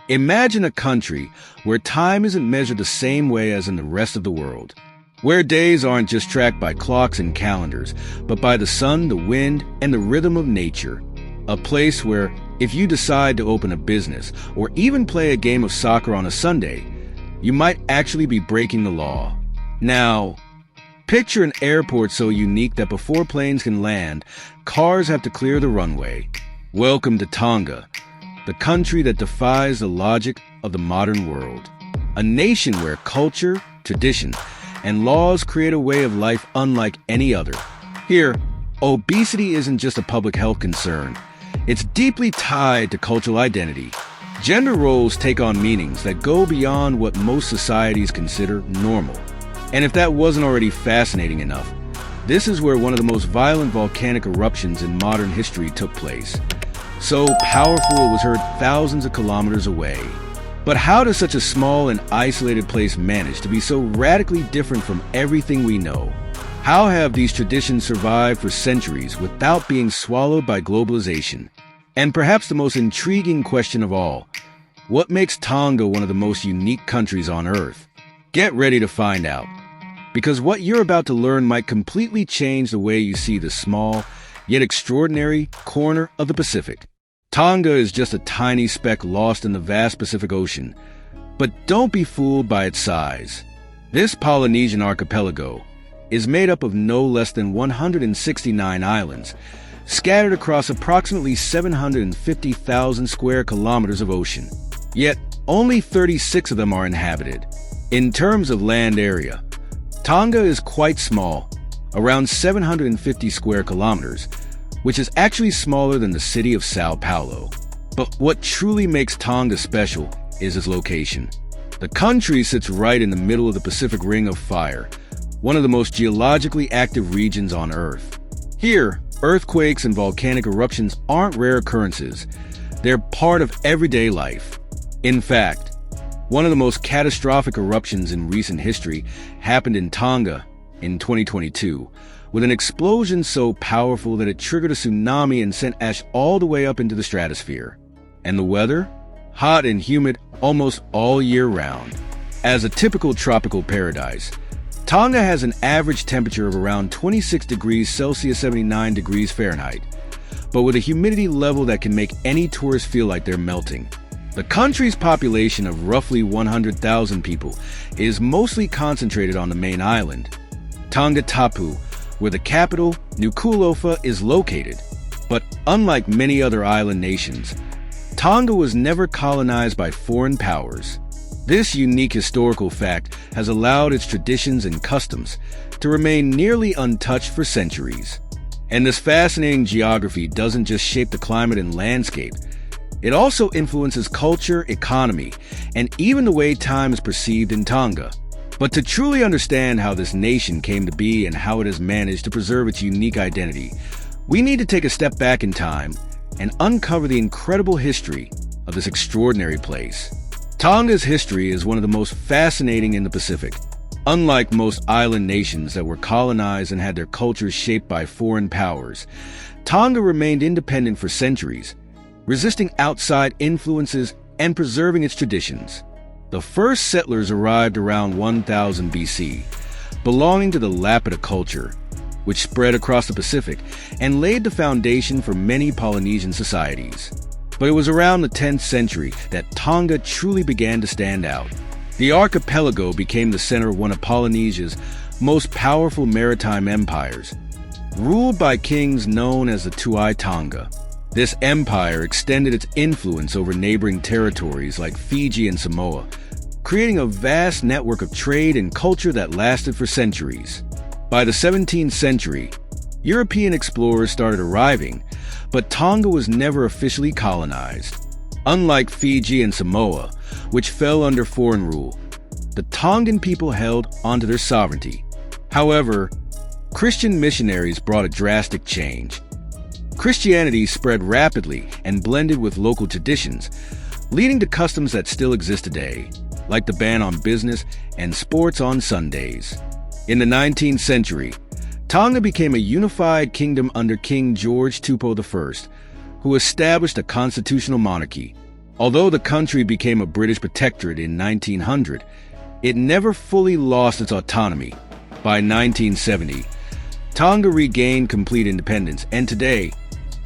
Imagine a country where time isn't measured the same way as in the rest of the world, where days aren't just tracked by clocks and calendars, but by the sun, the wind, and the rhythm of nature. A place where, if you decide to open a business or even play a game of soccer on a Sunday, you might actually be breaking the law. Now, picture an airport so unique that before planes can land, cars have to clear the runway. Welcome to Tonga, the country that defies the logic of the modern world. A nation where culture, tradition, and laws create a way of life unlike any other. Here, obesity isn't just a public health concern. It's deeply tied to cultural identity. Gender roles take on meanings that go beyond what most societies consider normal. And if that wasn't already fascinating enough, this is where one of the most violent volcanic eruptions in modern history took place. So powerful it was heard thousands of kilometers away. But how does such a small and isolated place manage to be so radically different from everything we know? How have these traditions survived for centuries without being swallowed by globalization? And perhaps the most intriguing question of all, what makes Tonga one of the most unique countries on Earth? Get ready to find out, because what you're about to learn might completely change the way you see the small, yet extraordinary corner of the Pacific. Tonga is just a tiny speck lost in the vast Pacific Ocean, but don't be fooled by its size. This Polynesian archipelago is made up of no less than 169 islands, scattered across approximately 750,000 square kilometers of ocean. Yet, only 36 of them are inhabited. In terms of land area, Tonga is quite small, around 750 square kilometers, which is actually smaller than the city of Sao Paulo. But what truly makes Tonga special is its location. The country sits right in the middle of the Pacific Ring of Fire, one of the most geologically active regions on Earth. Here, earthquakes and volcanic eruptions aren't rare occurrences. They're part of everyday life. In fact, one of the most catastrophic eruptions in recent history happened in Tonga in 2022, with an explosion so powerful that it triggered a tsunami and sent ash all the way up into the stratosphere. And the weather? Hot and humid almost all year round. As a typical tropical paradise, Tonga has an average temperature of around 26 degrees Celsius, 79 degrees Fahrenheit, but with a humidity level that can make any tourist feel like they're melting. The country's population of roughly 100,000 people is mostly concentrated on the main island, Tonga Tapu, where the capital, Nuku'alofa, is located. But unlike many other island nations, Tonga was never colonized by foreign powers. This unique historical fact has allowed its traditions and customs to remain nearly untouched for centuries. And this fascinating geography doesn't just shape the climate and landscape, it also influences culture, economy, and even the way time is perceived in Tonga. But to truly understand how this nation came to be and how it has managed to preserve its unique identity, we need to take a step back in time and uncover the incredible history of this extraordinary place. Tonga's history is one of the most fascinating in the Pacific. Unlike most island nations that were colonized and had their cultures shaped by foreign powers, Tonga remained independent for centuries, resisting outside influences and preserving its traditions. The first settlers arrived around 1000 BC, belonging to the Lapita culture, which spread across the Pacific and laid the foundation for many Polynesian societies. But it was around the 10th century that Tonga truly began to stand out. The archipelago became the center of one of Polynesia's most powerful maritime empires, ruled by kings known as the Tuai Tonga. This empire extended its influence over neighboring territories like Fiji and Samoa, creating a vast network of trade and culture that lasted for centuries. By the 17th century, European explorers started arriving, but Tonga was never officially colonized. Unlike Fiji and Samoa, which fell under foreign rule, the Tongan people held onto their sovereignty. However, Christian missionaries brought a drastic change. Christianity spread rapidly and blended with local traditions, leading to customs that still exist today, like the ban on business and sports on Sundays. In the 19th century, Tonga became a unified kingdom under King George Tupou I, who established a constitutional monarchy. Although the country became a British protectorate in 1900, it never fully lost its autonomy. By 1970, Tonga regained complete independence, and today,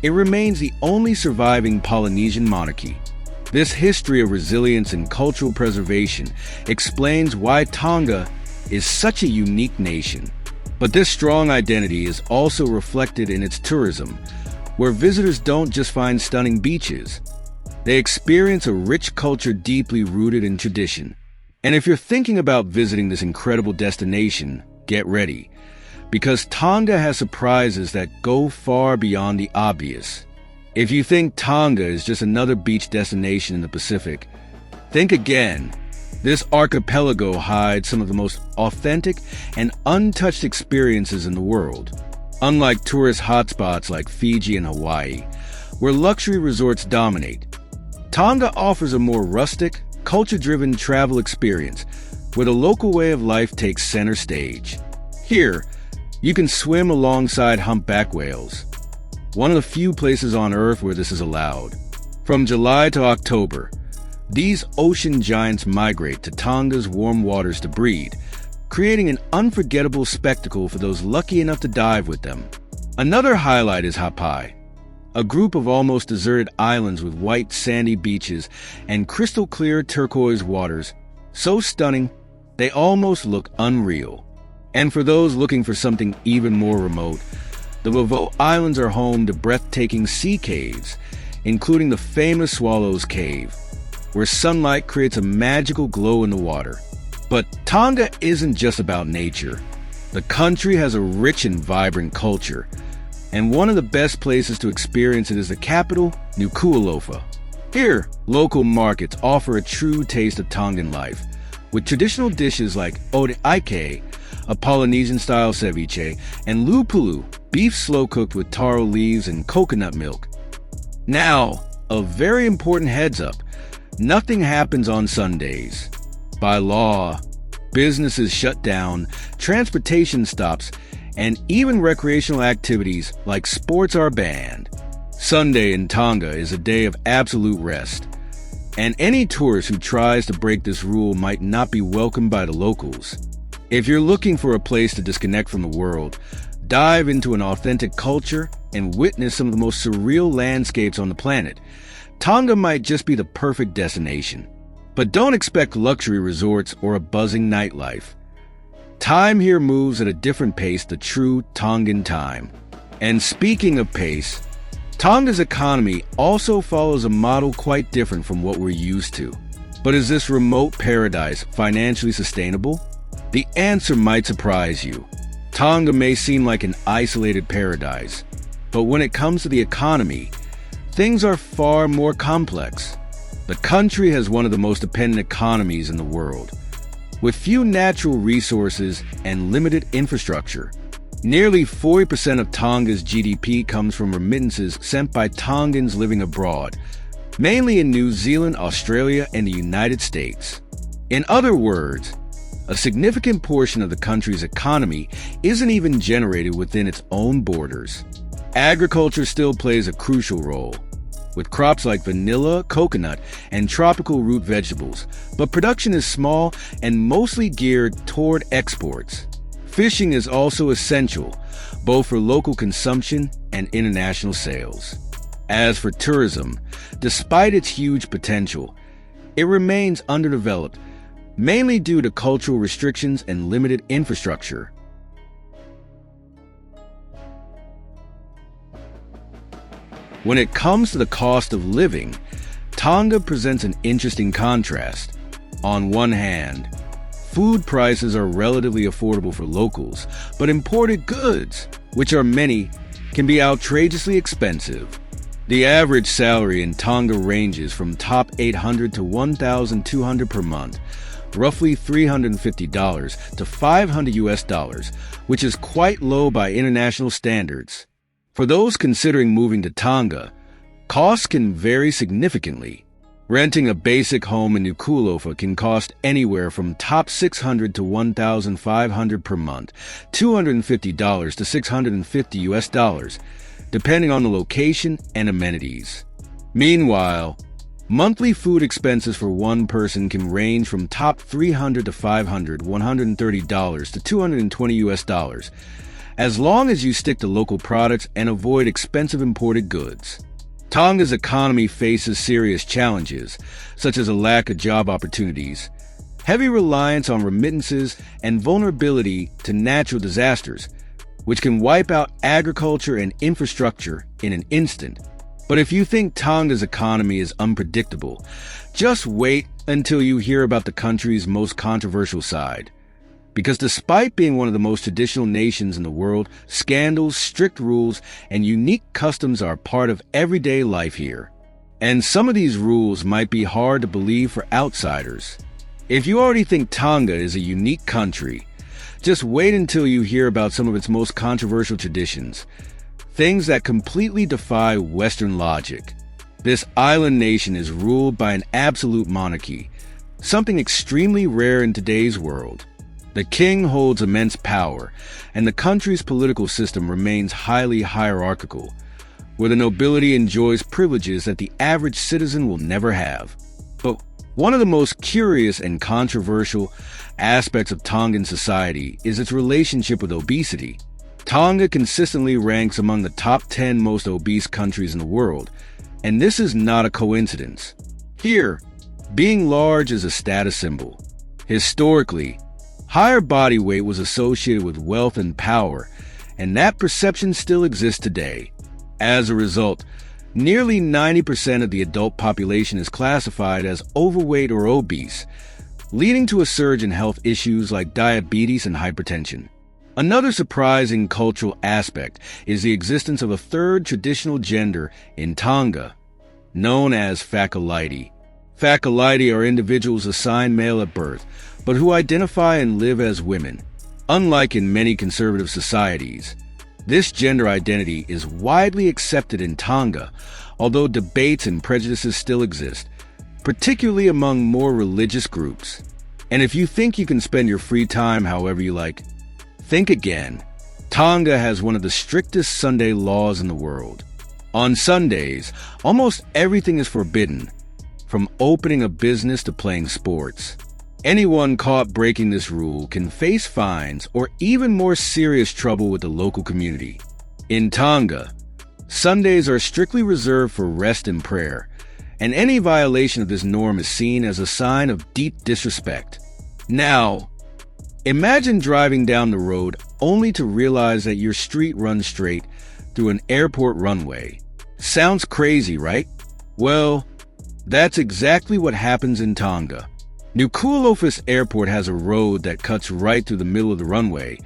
it remains the only surviving Polynesian monarchy. This history of resilience and cultural preservation explains why Tonga is such a unique nation. But this strong identity is also reflected in its tourism, where visitors don't just find stunning beaches. They experience a rich culture deeply rooted in tradition. And if you're thinking about visiting this incredible destination, get ready, because Tonga has surprises that go far beyond the obvious. If you think Tonga is just another beach destination in the Pacific, think again. This archipelago hides some of the most authentic and untouched experiences in the world. Unlike tourist hotspots like Fiji and Hawaii, where luxury resorts dominate, Tonga offers a more rustic, culture-driven travel experience where the local way of life takes center stage. Here, you can swim alongside humpback whales, one of the few places on Earth where this is allowed. From July to October, these ocean giants migrate to Tonga's warm waters to breed, creating an unforgettable spectacle for those lucky enough to dive with them. Another highlight is Hapai, a group of almost deserted islands with white sandy beaches and crystal-clear turquoise waters, so stunning they almost look unreal. And for those looking for something even more remote, the Vavo Islands are home to breathtaking sea caves, including the famous Swallows Cave, where sunlight creates a magical glow in the water. But Tonga isn't just about nature. The country has a rich and vibrant culture, and one of the best places to experience it is the capital, Nuku'alofa. Here, local markets offer a true taste of Tongan life, with traditional dishes like ore'ike, a Polynesian-style ceviche, and lupulu, beef slow-cooked with taro leaves and coconut milk. Now, a very important heads-up: nothing happens on Sundays. By law, businesses shut down, transportation stops, and even recreational activities like sports are banned. Sunday in Tonga is a day of absolute rest, and any tourist who tries to break this rule might not be welcomed by the locals. If you're looking for a place to disconnect from the world, dive into an authentic culture, and witness some of the most surreal landscapes on the planet, Tonga might just be the perfect destination. But don't expect luxury resorts or a buzzing nightlife. Time here moves at a different pace, the true Tongan time. And speaking of pace, Tonga's economy also follows a model quite different from what we're used to. But is this remote paradise financially sustainable? The answer might surprise you. Tonga may seem like an isolated paradise, but when it comes to the economy, things are far more complex. The country has one of the most dependent economies in the world, with few natural resources and limited infrastructure. Nearly 40% of Tonga's GDP comes from remittances sent by Tongans living abroad, mainly in New Zealand, Australia, and the United States. In other words, a significant portion of the country's economy isn't even generated within its own borders. Agriculture still plays a crucial role, with crops like vanilla, coconut, and tropical root vegetables, but production is small and mostly geared toward exports. Fishing is also essential, both for local consumption and international sales. As for tourism, despite its huge potential, it remains underdeveloped, mainly due to cultural restrictions and limited infrastructure. When it comes to the cost of living, Tonga presents an interesting contrast. On one hand, food prices are relatively affordable for locals, but imported goods, which are many, can be outrageously expensive. The average salary in Tonga ranges from top 800 to 1,200 per month, roughly $350 to $500, which is quite low by international standards. For those considering moving to Tonga, costs can vary significantly. Renting a basic home in Nuku'alofa can cost anywhere from top $600 to $1,500 per month, $250 to $650, depending on the location and amenities. Meanwhile, Monthly food expenses for one person can range from top $300 to $500, $130 to $220 as long as you stick to local products and avoid expensive imported goods. Tonga's economy faces serious challenges, such as a lack of job opportunities, heavy reliance on remittances, and vulnerability to natural disasters, which can wipe out agriculture and infrastructure in an instant. But if you think Tonga's economy is unpredictable, just wait until you hear about the country's most controversial side. Because despite being one of the most traditional nations in the world, scandals, strict rules, and unique customs are part of everyday life here. And some of these rules might be hard to believe for outsiders. If you already think Tonga is a unique country, just wait until you hear about some of its most controversial traditions. Things that completely defy Western logic. This island nation is ruled by an absolute monarchy, something extremely rare in today's world. The king holds immense power, and the country's political system remains highly hierarchical, where the nobility enjoys privileges that the average citizen will never have. But one of the most curious and controversial aspects of Tongan society is its relationship with obesity. Tonga consistently ranks among the top 10 most obese countries in the world, and this is not a coincidence. Here, being large is a status symbol. Historically, higher body weight was associated with wealth and power, and that perception still exists today. As a result, nearly 90% of the adult population is classified as overweight or obese, leading to a surge in health issues like diabetes and hypertension. Another surprising cultural aspect is the existence of a third traditional gender in Tonga, known as Fakalaiti. Fakalaiti are individuals assigned male at birth, but who identify and live as women. Unlike in many conservative societies, this gender identity is widely accepted in Tonga, although debates and prejudices still exist, particularly among more religious groups. And if you think you can spend your free time however you like, think again. Tonga has one of the strictest Sunday laws in the world. On Sundays, almost everything is forbidden, from opening a business to playing sports. Anyone caught breaking this rule can face fines or even more serious trouble with the local community. In Tonga, Sundays are strictly reserved for rest and prayer, and any violation of this norm is seen as a sign of deep disrespect. Now, imagine driving down the road only to realize that your street runs straight through an airport runway. Sounds crazy, right? Well, that's exactly what happens in Tonga. Nuku'alofa Airport has a road that cuts right through the middle of the runway,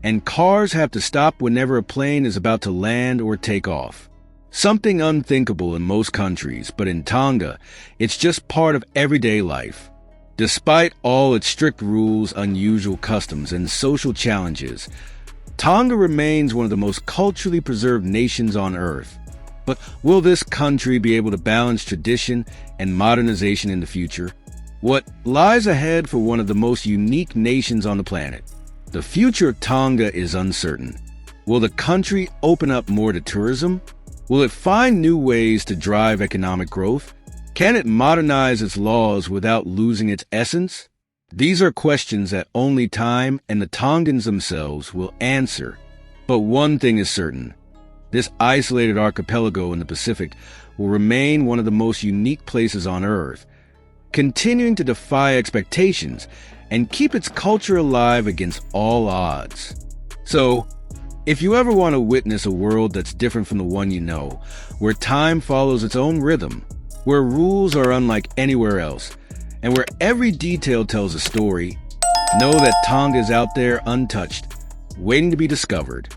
and cars have to stop whenever a plane is about to land or take off. Something unthinkable in most countries, but in Tonga, it's just part of everyday life. Despite all its strict rules, unusual customs, and social challenges, Tonga remains one of the most culturally preserved nations on Earth. But will this country be able to balance tradition and modernization in the future? What lies ahead for one of the most unique nations on the planet? The future of Tonga is uncertain. Will the country open up more to tourism? Will it find new ways to drive economic growth? Can it modernize its laws without losing its essence? These are questions that only time and the Tongans themselves will answer. But one thing is certain. This isolated archipelago in the Pacific will remain one of the most unique places on Earth, continuing to defy expectations and keep its culture alive against all odds. So, if you ever want to witness a world that's different from the one you know, where time follows its own rhythm, where rules are unlike anywhere else, and where every detail tells a story, know that Tonga is out there untouched, waiting to be discovered.